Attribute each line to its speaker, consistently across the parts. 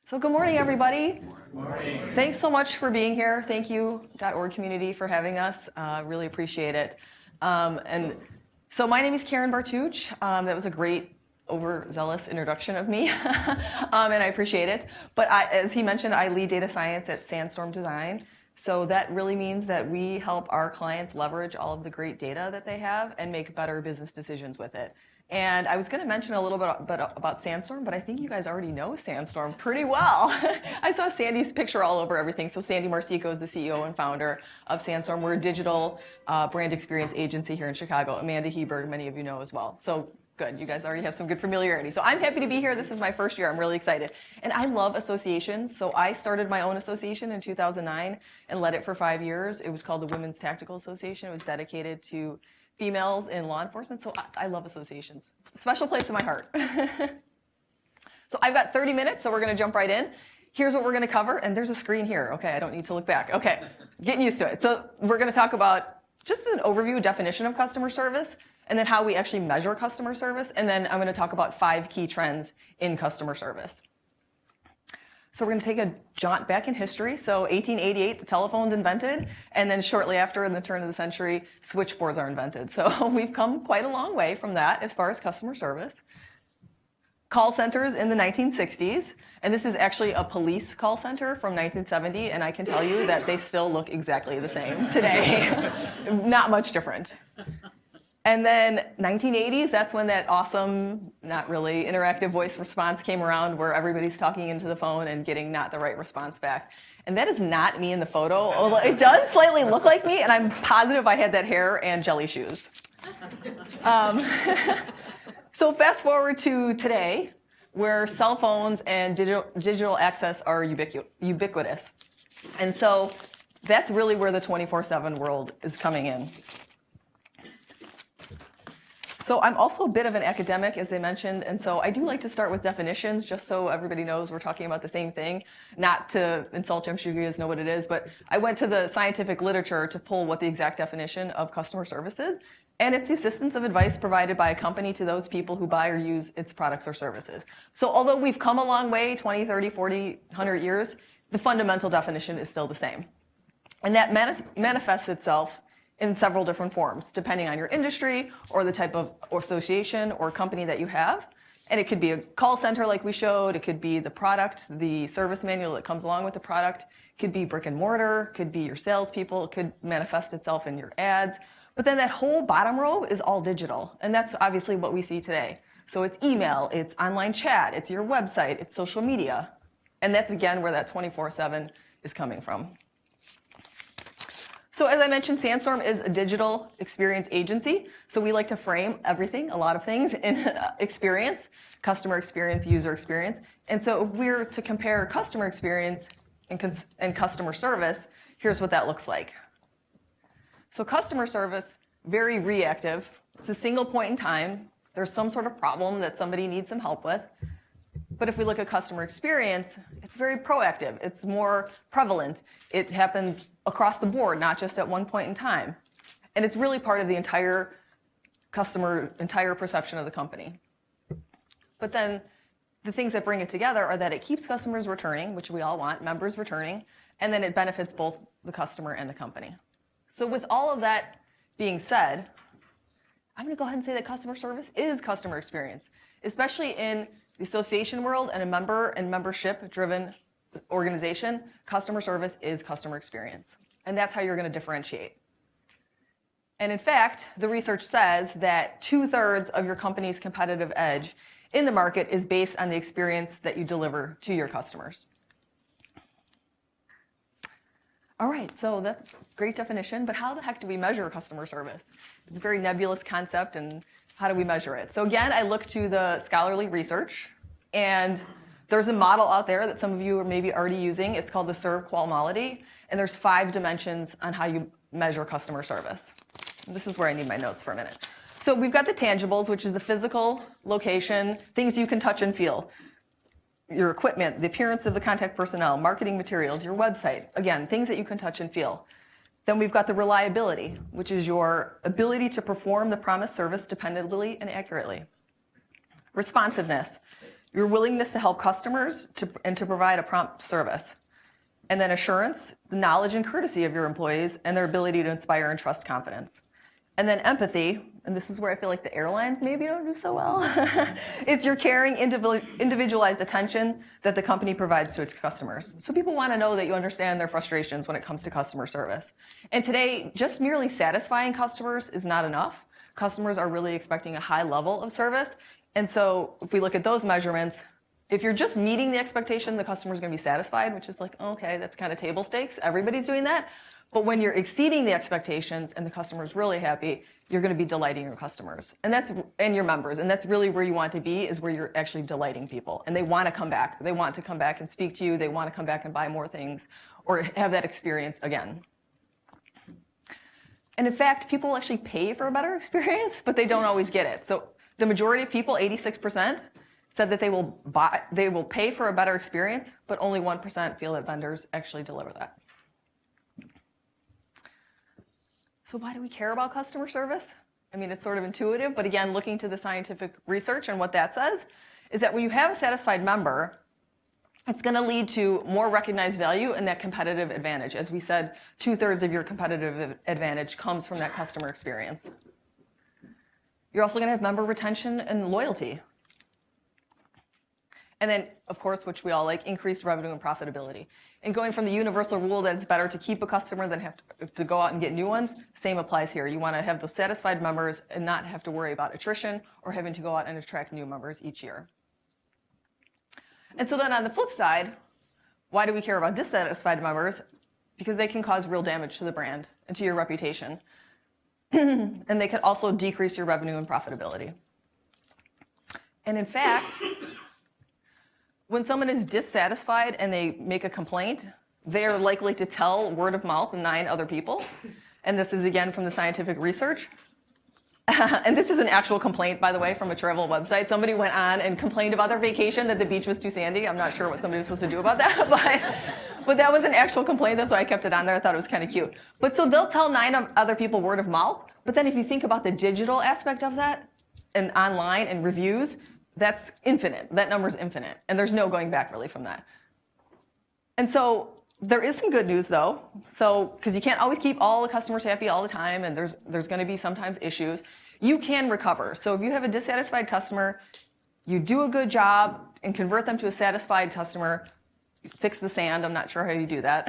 Speaker 1: So good morning, everybody.
Speaker 2: Good morning.
Speaker 1: Thanks so much for being here. Thank you, orgCommunity, for having us. Really appreciate it. And so my name is Karen Bartuch. That was a great, overzealous introduction of me, and I appreciate it. But as he mentioned, I lead data science at Sandstorm Design. So that really means that we help our clients leverage all of the great data that they have and make better business decisions with it. And I was going to mention a little bit about Sandstorm, but I think you guys already know Sandstorm pretty well. I saw Sandy's picture all over everything. So Sandy Marcico is the CEO and founder of Sandstorm. We're a digital brand experience agency here in Chicago. Amanda Heberg, many of you know as well. So good, you guys already have some good familiarity. So I'm happy to be here. This is my first year. I'm really excited. And I love associations. So I started my own association in 2009 and led it for 5 years. It was called the Women's Tactical Association. It was dedicated to females in law enforcement, so I love associations. Special place in my heart. So I've got 30 minutes, so we're going to jump right in. Here's what we're going to cover, and there's a screen here. Okay, I don't need to look back. Okay, getting used to it. So we're going to talk about just an overview, definition of customer service, and then how we actually measure customer service, and then I'm going to talk about 5 key trends in customer service. So we're going to take a jaunt back in history. So 1888, the telephone's invented, and then shortly after, in the turn of the century, switchboards are invented. So we've come quite a long way from that as far as customer service. Call centers in the 1960s, and this is actually a police call center from 1970, and I can tell you that they still look exactly the same today. Not much different. And then 1980s, that's when that awesome, not really interactive voice response came around where everybody's talking into the phone and getting not the right response back. And that is not me in the photo, although it does slightly look like me, and I'm positive I had that hair and jelly shoes. So fast forward to today, where cell phones and digital access are ubiquitous. And so that's really where the 24/7 world is coming in. So I'm also a bit of an academic, as they mentioned, and so I do like to start with definitions, just so everybody knows we're talking about the same thing. Not to insult you, I'm sure you guys know what it is, but I went to the scientific literature to pull what the exact definition of customer service is, and it's the assistance of advice provided by a company to those people who buy or use its products or services. So although we've come a long way, 20, 30, 40, 100 years, the fundamental definition is still the same. And that manifests itself in several different forms, depending on your industry or the type of association or company that you have. And it could be a call center like we showed, it could be the product, the service manual that comes along with the product, it could be brick and mortar, it could be your salespeople, it could manifest itself in your ads. But then that whole bottom row is all digital, and that's obviously what we see today. So it's email, it's online chat, it's your website, it's social media. And that's again where that 24/7 is coming from. So as I mentioned, Sandstorm is a digital experience agency. So we like to frame everything, a lot of things, in experience, customer experience, user experience. And so if we're to compare customer experience and customer service, here's what that looks like. So customer service, very reactive. It's a single point in time. There's some sort of problem that somebody needs some help with. But if we look at customer experience, it's very proactive. It's more prevalent. It happens across the board, not just at one point in time. And it's really part of the entire perception of the company. But then the things that bring it together are that it keeps customers returning, which we all want, members returning, and then it benefits both the customer and the company. So with all of that being said, I'm going to go ahead and say that customer service is customer experience, especially in the association world and a member and membership-driven organization. Customer service is customer experience, and that's how you're going to differentiate. And in fact, the research says that 2/3 of your company's competitive edge in the market is based on the experience that you deliver to your customers. All right, so that's a great definition, but how the heck do we measure customer service? It's a very nebulous concept, and how do we measure it? So again, I look to the scholarly research, and there's a model out there that some of you are maybe already using. It's called the ServQuality, and there's 5 dimensions on how you measure customer service. And this is where I need my notes for a minute. So we've got the tangibles, which is the physical location, things you can touch and feel. Your equipment, the appearance of the contact personnel, marketing materials, your website. Again, things that you can touch and feel. Then we've got the reliability, which is your ability to perform the promised service dependably and accurately. Responsiveness, your willingness to help customers and to provide a prompt service. And then assurance, the knowledge and courtesy of your employees and their ability to inspire and trust confidence. And then empathy, and this is where I feel like the airlines maybe don't do so well. It's your caring, individualized attention that the company provides to its customers. So people want to know that you understand their frustrations when it comes to customer service. And today, just merely satisfying customers is not enough. Customers are really expecting a high level of service. And so if we look at those measurements, if you're just meeting the expectation, the customer's going to be satisfied, which is like, okay, that's kind of table stakes. Everybody's doing that. But when you're exceeding the expectations and the customer's really happy, you're going to be delighting your customers and your members. And that's really where you want to be, is where you're actually delighting people. And they want to come back. They want to come back and speak to you. They want to come back and buy more things or have that experience again. And in fact, people actually pay for a better experience, but they don't always get it. So the majority of people, 86%, said that they will pay for a better experience, but only 1% feel that vendors actually deliver that. So why do we care about customer service? I mean, it's sort of intuitive, but again, looking to the scientific research and what that says is that when you have a satisfied member, it's going to lead to more recognized value and that competitive advantage. As we said, 2/3 of your competitive advantage comes from that customer experience. You're also going to have member retention and loyalty. And then, of course, which we all like, increased revenue and profitability. And going from the universal rule that it's better to keep a customer than have to go out and get new ones, same applies here. You want to have those satisfied members and not have to worry about attrition or having to go out and attract new members each year. And so then on the flip side, why do we care about dissatisfied members? Because they can cause real damage to the brand and to your reputation. And they could also decrease your revenue and profitability. And in fact, when someone is dissatisfied and they make a complaint, they are likely to tell word of mouth 9 other people. And this is again from the scientific research. And this is an actual complaint, by the way, from a travel website. Somebody went on and complained about their vacation that the beach was too sandy. I'm not sure what somebody was supposed to do about that, but that was an actual complaint. That's why I kept it on there. I thought it was kind of cute. But so they'll tell 9 other people word of mouth. But then if you think about the digital aspect of that and online and reviews, that's infinite. That number's infinite. And there's no going back really from that. And so there is some good news though. So, because you can't always keep all the customers happy all the time, and there's going to be sometimes issues. You can recover. So if you have a dissatisfied customer, you do a good job and convert them to a satisfied customer, fix the sand, I'm not sure how you do that.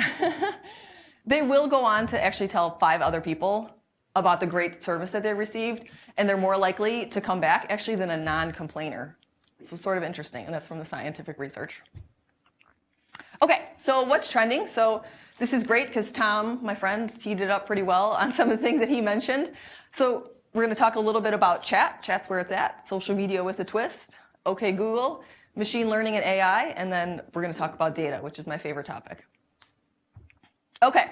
Speaker 1: They will go on to actually tell 5 other people about the great service that they received, and they're more likely to come back actually than a non-complainer. So sort of interesting, and that's from the scientific research. Okay, so what's trending? So this is great because Tom, my friend, teed it up pretty well on some of the things that he mentioned. So we're going to talk a little bit about chat. Chat's where it's at. Social media with a twist. Okay, Google. Machine learning and AI. And then we're going to talk about data, which is my favorite topic. Okay,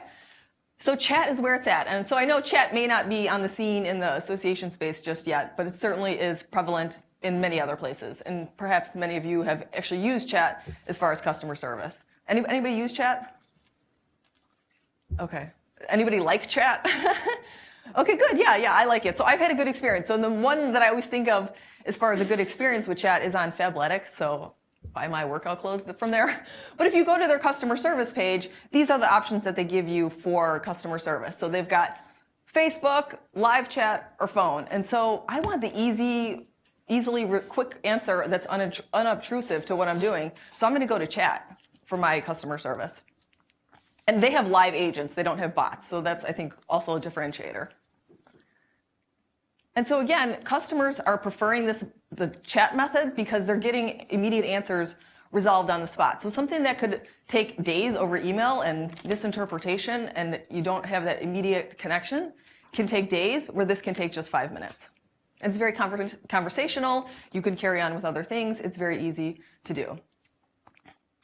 Speaker 1: so chat is where it's at. And so I know chat may not be on the scene in the association space just yet, but it certainly is prevalent in many other places. And perhaps many of you have actually used chat as far as customer service. Anybody use chat? Okay. Anybody like chat? Okay, good. Yeah, I like it. So I've had a good experience. So the one that I always think of as far as a good experience with chat is on Fabletics. So buy my workout clothes from there. But if you go to their customer service page, these are the options that they give you for customer service. So they've got Facebook, live chat, or phone. And so I want the quick answer that's unobtrusive to what I'm doing. So I'm going to go to chat for my customer service. And they have live agents. They don't have bots. So that's, I think, also a differentiator. And so again, customers are preferring the chat method because they're getting immediate answers resolved on the spot. So something that could take days over email and misinterpretation, and you don't have that immediate connection, can take days, where this can take just 5 minutes. And it's very conversational. You can carry on with other things. It's very easy to do.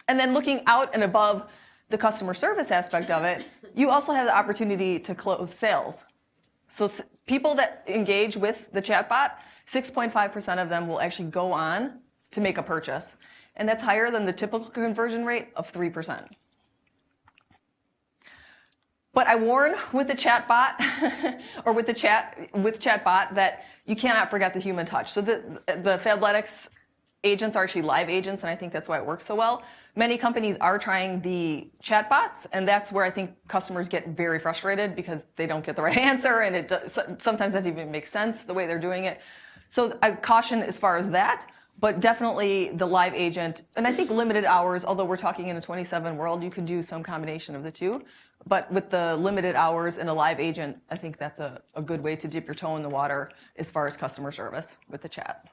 Speaker 1: And then looking out and above the customer service aspect of it, you also have the opportunity to close sales. So people that engage with the chatbot, 6.5% of them will actually go on to make a purchase. And that's higher than the typical conversion rate of 3%. But I warn with the chatbot or with chatbot that you cannot forget the human touch. So the Fabletics agents are actually live agents, and I think that's why it works so well. Many companies are trying the chatbots, and that's where I think customers get very frustrated because they don't get the right answer, and sometimes that doesn't even make sense the way they're doing it. So I caution as far as that, but definitely the live agent, and I think limited hours, although we're talking in a 27 world, you could do some combination of the two. But with the limited hours and a live agent, I think that's a good way to dip your toe in the water as far as customer service with the chat.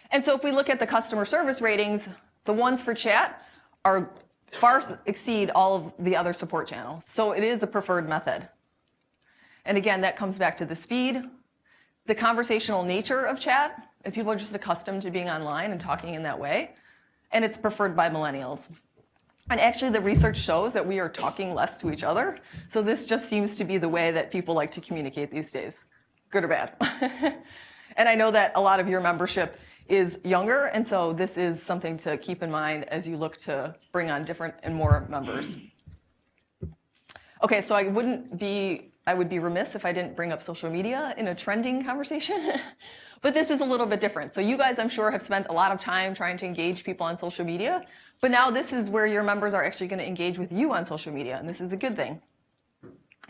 Speaker 1: And so if we look at the customer service ratings, the ones for chat are far exceed all of the other support channels. So it is the preferred method. And again, that comes back to the speed, the conversational nature of chat, and people are just accustomed to being online and talking in that way, and it's preferred by millennials. And actually, the research shows that we are talking less to each other. So this just seems to be the way that people like to communicate these days, good or bad. And I know that a lot of your membership is younger, and so this is something to keep in mind as you look to bring on different and more members. Okay, so I would be remiss if I didn't bring up social media in a trending conversation. But this is a little bit different. So you guys, I'm sure, have spent a lot of time trying to engage people on social media. But now this is where your members are actually going to engage with you on social media, and this is a good thing.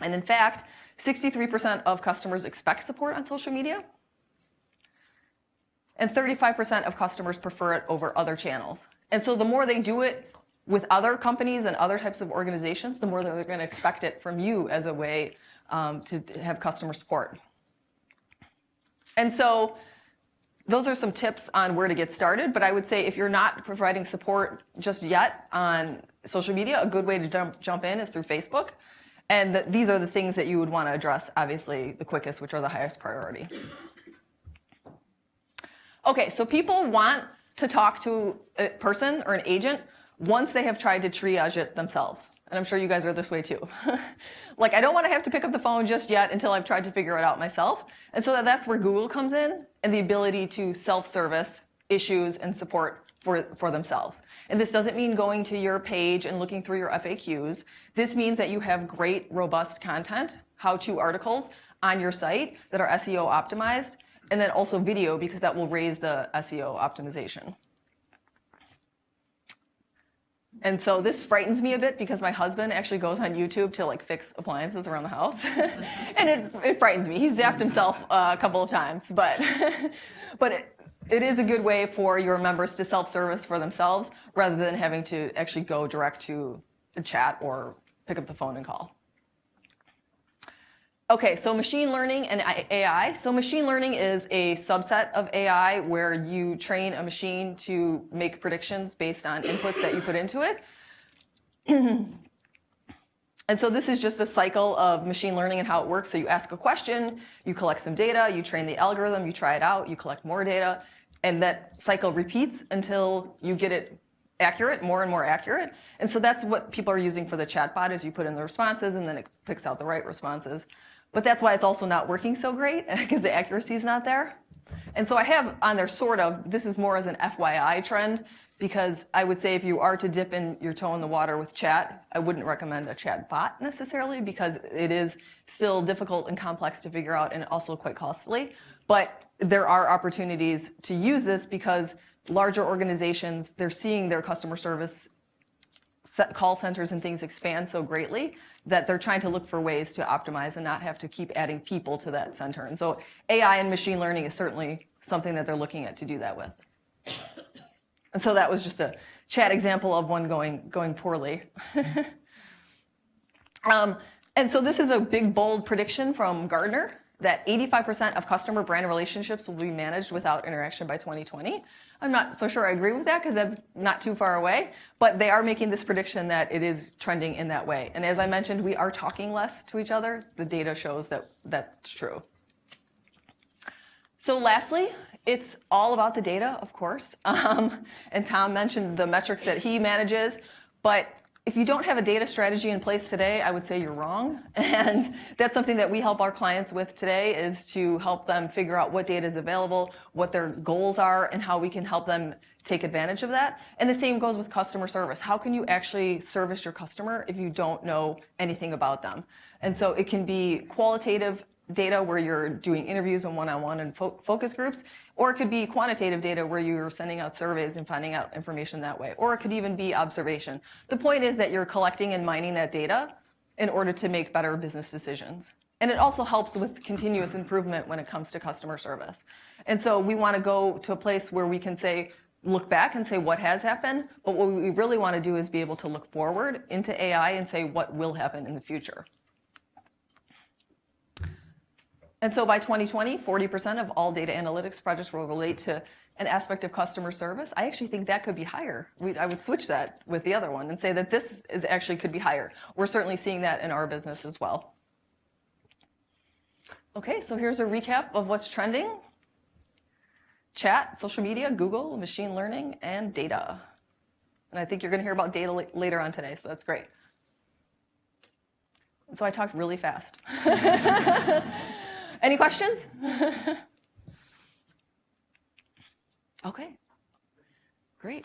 Speaker 1: And in fact, 63% of customers expect support on social media, and 35% of customers prefer it over other channels. And so the more they do it with other companies and other types of organizations, the more they're going to expect it from you as a way to have customer support. And so those are some tips on where to get started, but I would say if you're not providing support just yet on social media, a good way to jump in is through Facebook. And these are the things that you would want to address, obviously, the quickest, which are the highest priority. Okay, so people want to talk to a person or an agent once they have tried to triage it themselves. And I'm sure you guys are this way too. Like, I don't want to have to pick up the phone just yet until I've tried to figure it out myself. And so that's where Google comes in, and the ability to self-service issues and support for themselves. And this doesn't mean going to your page and looking through your FAQs. This means that you have great, robust content, how-to articles on your site that are SEO optimized, and then also video, because that will raise the SEO optimization. And so this frightens me a bit because my husband actually goes on YouTube to like fix appliances around the house. And it frightens me. He's zapped himself a couple of times, but it is a good way for your members to self-service for themselves rather than having to actually go direct to the chat or pick up the phone and call. Okay, so machine learning and AI. So machine learning is a subset of AI where you train a machine to make predictions based on inputs that you put into it. And so this is just a cycle of machine learning and how it works. So you ask a question, you collect some data, you train the algorithm, you try it out, you collect more data, and that cycle repeats until you get it accurate, more and more accurate. And so that's what people are using for the chatbot, is you put in the responses and then it picks out the right responses. But that's why it's also not working so great, because the accuracy is not there. And so I have on there sort of, this is more as an FYI trend, because I would say if you are to dip in your toe in the water with chat, I wouldn't recommend a chat bot necessarily, because it is still difficult and complex to figure out and also quite costly. But there are opportunities to use this because larger organizations, they're seeing their customer service call centers and things expand so greatly that they're trying to look for ways to optimize and not have to keep adding people to that center. And so AI and machine learning is certainly something that they're looking at to do that with. And so that was just a chat example of one going poorly. And so this is a big, bold prediction from Gartner that 85% of customer brand relationships will be managed without interaction by 2020. I'm not so sure I agree with that because that's not too far away, but they are making this prediction that it is trending in that way. And as I mentioned, we are talking less to each other. The data shows that that's true. So lastly, it's all about the data, of course. And Tom mentioned the metrics that he manages, but if you don't have a data strategy in place today, I would say you're wrong. And that's something that we help our clients with today, is to help them figure out what data is available, what their goals are, and how we can help them take advantage of that. And the same goes with customer service. How can you actually service your customer if you don't know anything about them? And so it can be qualitative data where you're doing interviews and one-on-one and focus groups, or it could be quantitative data where you're sending out surveys and finding out information that way, or it could even be observation. The point is that you're collecting and mining that data in order to make better business decisions. And it also helps with continuous improvement when it comes to customer service. And so we want to go to a place where we can say, look back and say what has happened, but what we really want to do is be able to look forward into AI and say what will happen in the future. And so by 2020, 40% of all data analytics projects will relate to an aspect of customer service. I actually think that could be higher. I would switch that with the other one and say that this is actually could be higher. We're certainly seeing that in our business as well. Okay, so here's a recap of what's trending. Chat, social media, Google, machine learning, and data. And I think you're going to hear about data later on today, so that's great. So I talked really fast. Any questions? Okay, great.